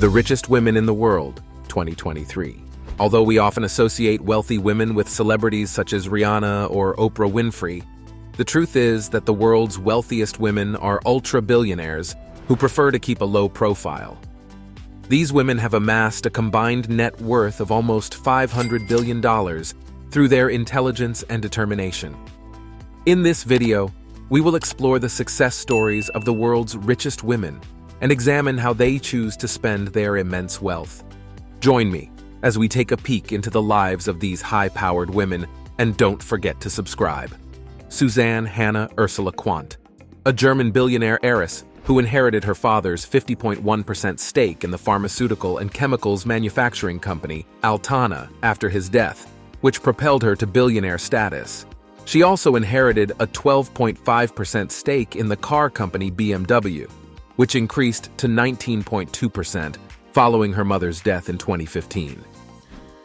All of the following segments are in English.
The Richest Women in the World, 2023. Although we often associate wealthy women with celebrities such as Rihanna or Oprah Winfrey, the truth is that the world's wealthiest women are ultra-billionaires who prefer to keep a low profile. These women have amassed a combined net worth of almost $500 billion through their intelligence and determination. In this video, we will explore the success stories of the world's richest women and examine how they choose to spend their immense wealth. Join me as we take a peek into the lives of these high-powered women, and don't forget to subscribe. Suzanne Hannah Ursula Quandt, a German billionaire heiress who inherited her father's 50.1% stake in the pharmaceutical and chemicals manufacturing company, Altana, after his death, which propelled her to billionaire status. She also inherited a 12.5% stake in the car company BMW, which increased to 19.2% following her mother's death in 2015.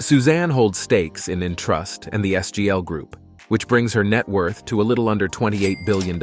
Suzanne holds stakes in Entrust and the SGL Group, which brings her net worth to a little under $28 billion.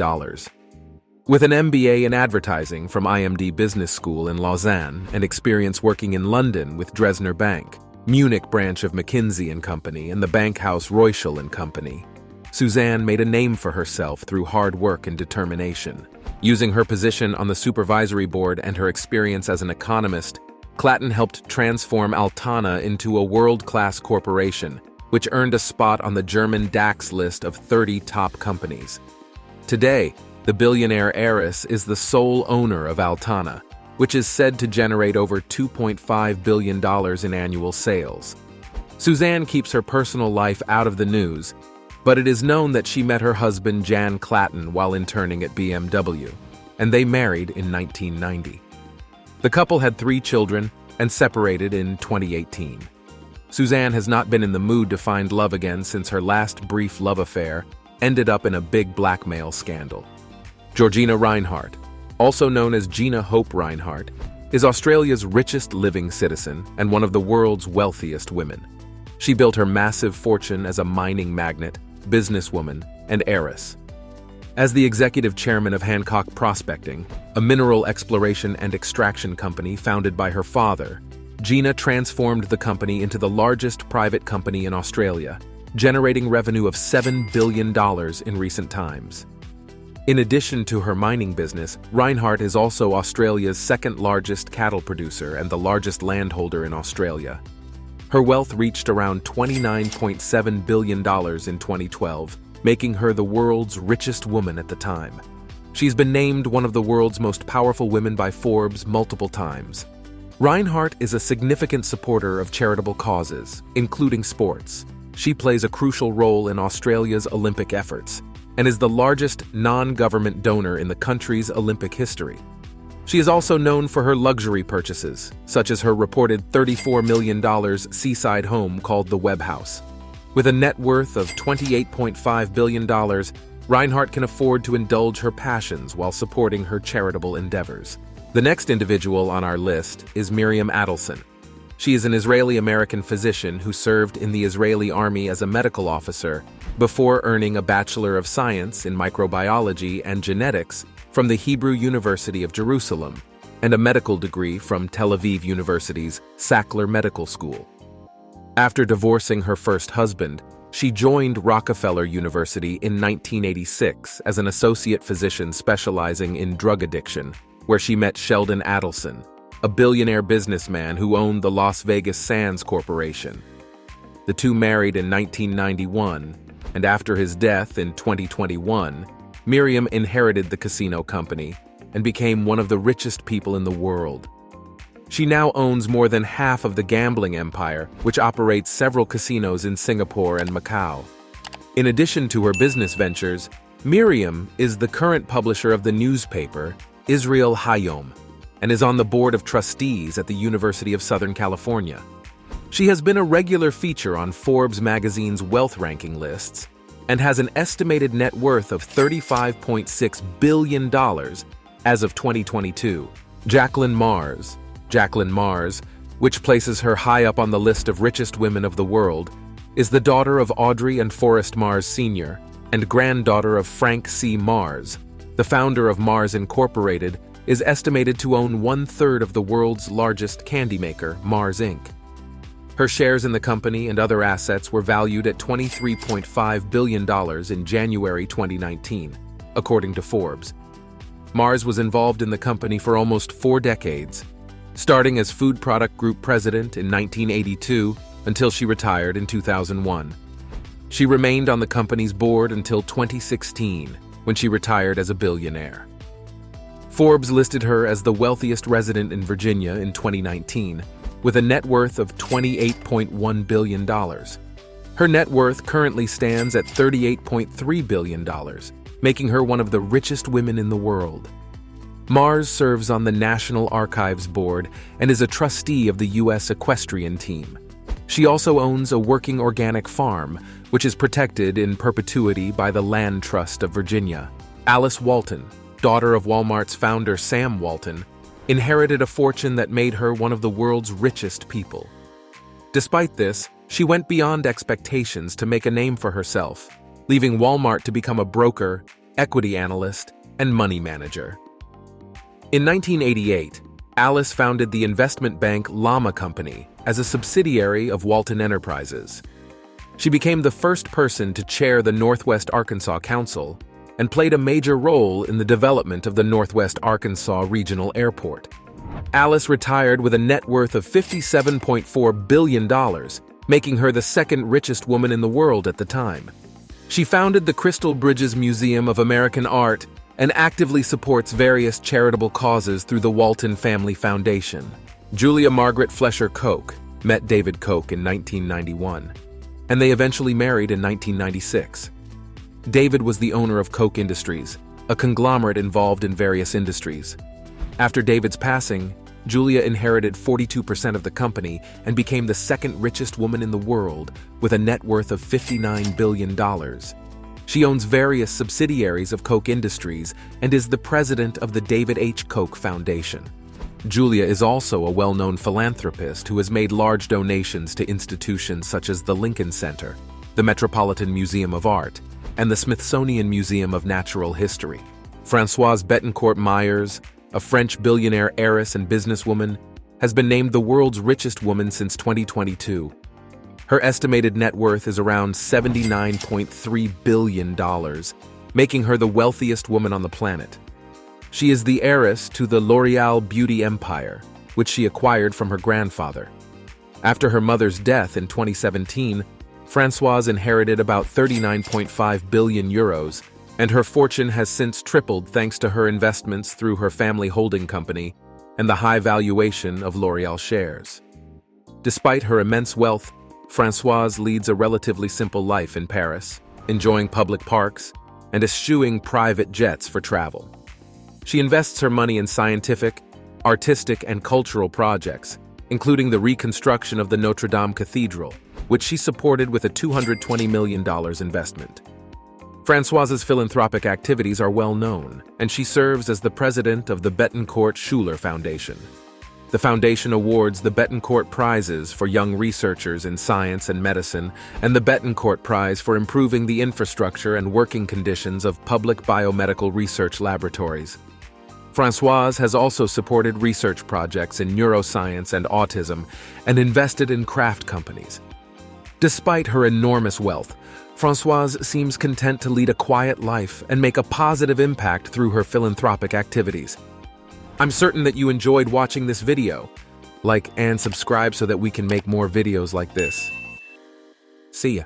With an MBA in advertising from IMD Business School in Lausanne and experience working in London with Dresdner Bank, Munich branch of McKinsey & Company, and the bank house Royschel & Company, Suzanne made a name for herself through hard work and determination. Using her position on the supervisory board and her experience as an economist, Clatton helped transform Altana into a world-class corporation, which earned a spot on the German DAX list of 30 top companies. Today, the billionaire heiress is the sole owner of Altana, which is said to generate over $2.5 billion in annual sales. Suzanne keeps her personal life out of the news, but it is known that she met her husband Jan Clatton while interning at BMW, and they married in 1990. The couple had 3 children and separated in 2018. Suzanne has not been in the mood to find love again since her last brief love affair ended up in a big blackmail scandal. Georgina Rinehart, also known as Gina Hope Rinehart, is Australia's richest living citizen and one of the world's wealthiest women. She built her massive fortune as a mining magnate, businesswoman, and heiress. As the executive chairman of Hancock Prospecting, a mineral exploration and extraction company founded by her father, Gina transformed the company into the largest private company in Australia, generating revenue of $7 billion in recent times. In addition to her mining business, Rinehart is also Australia's second-largest cattle producer and the largest landholder in Australia. Her wealth reached around $29.7 billion in 2012, making her the world's richest woman at the time. She's been named one of the world's most powerful women by Forbes multiple times. Rinehart is a significant supporter of charitable causes, including sports. She plays a crucial role in Australia's Olympic efforts, and is the largest non-government donor in the country's Olympic history. She is also known for her luxury purchases, such as her reported $34 million seaside home called the Webb House. With a net worth of $28.5 billion, Rinehart can afford to indulge her passions while supporting her charitable endeavors. The next individual on our list is Miriam Adelson. She is an Israeli-American physician who served in the Israeli Army as a medical officer before earning a Bachelor of Science in Microbiology and Genetics from the Hebrew University of Jerusalem and a medical degree from Tel Aviv University's Sackler Medical School. After divorcing her first husband, she joined Rockefeller University in 1986 as an associate physician specializing in drug addiction, where she met Sheldon Adelson, a billionaire businessman who owned the Las Vegas Sands Corporation. The two married in 1991, and after his death in 2021, Miriam inherited the casino company and became one of the richest people in the world. She now owns more than half of the gambling empire, which operates several casinos in Singapore and Macau. In addition to her business ventures, Miriam is the current publisher of the newspaper Israel Hayom, and is on the board of trustees at the University of Southern California. She has been a regular feature on Forbes magazine's wealth ranking lists and has an estimated net worth of $35.6 billion as of 2022. Jacqueline Mars, which places her high up on the list of richest women of the world, is the daughter of Audrey and Forrest Mars Sr. and granddaughter of Frank C. Mars, the founder of Mars Incorporated, is estimated to own 1/3 of the world's largest candy maker, Mars Inc. Her shares in the company and other assets were valued at $23.5 billion in January 2019, according to Forbes. Mars was involved in the company for almost 4 decades, starting as Food Product Group president in 1982 until she retired in 2001. She remained on the company's board until 2016, when she retired as a billionaire. Forbes listed her as the wealthiest resident in Virginia in 2019, with a net worth of $28.1 billion. Her net worth currently stands at $38.3 billion, making her one of the richest women in the world. Mars serves on the National Archives Board and is a trustee of the U.S. Equestrian Team. She also owns a working organic farm, which is protected in perpetuity by the Land Trust of Virginia. Alice Walton, daughter of Walmart's founder Sam Walton, inherited a fortune that made her one of the world's richest people. Despite this, she went beyond expectations to make a name for herself, leaving Walmart to become a broker, equity analyst, and money manager. In 1988, Alice founded the investment bank Llama Company as a subsidiary of Walton Enterprises. She became the first person to chair the Northwest Arkansas Council and played a major role in the development of the Northwest Arkansas Regional Airport. Alice retired with a net worth of $57.4 billion, making her the second richest woman in the world at the time. She founded the Crystal Bridges Museum of American Art and actively supports various charitable causes through the Walton Family Foundation. Julia Margaret Flesher Koch met David Koch in 1991, and they eventually married in 1996. David was the owner of Koch Industries, a conglomerate involved in various industries. After David's passing, Julia inherited 42% of the company and became the second richest woman in the world with a net worth of $59 billion. She owns various subsidiaries of Koch Industries and is the president of the David H. Koch Foundation. Julia is also a well-known philanthropist who has made large donations to institutions such as the Lincoln Center, the Metropolitan Museum of Art, and the Smithsonian Museum of Natural History. Françoise Bettencourt Meyers, a French billionaire heiress and businesswoman, has been named the world's richest woman since 2022. Her estimated net worth is around $79.3 billion, making her the wealthiest woman on the planet. She is the heiress to the L'Oréal beauty empire, which she acquired from her grandfather. After her mother's death in 2017, Françoise inherited about 39.5 billion euros, and her fortune has since tripled thanks to her investments through her family holding company and the high valuation of L'Oréal shares. Despite her immense wealth, Françoise leads a relatively simple life in Paris, enjoying public parks and eschewing private jets for travel. She invests her money in scientific, artistic, and cultural projects, including the reconstruction of the Notre Dame Cathedral, which she supported with a $220 million investment. Françoise's philanthropic activities are well known, and she serves as the president of the Bettencourt Schuler Foundation. The foundation awards the Bettencourt Prizes for young researchers in science and medicine and the Bettencourt Prize for improving the infrastructure and working conditions of public biomedical research laboratories. Françoise has also supported research projects in neuroscience and autism and invested in craft companies. Despite her enormous wealth, Françoise seems content to lead a quiet life and make a positive impact through her philanthropic activities. I'm certain that you enjoyed watching this video. Like and subscribe so that we can make more videos like this. See ya.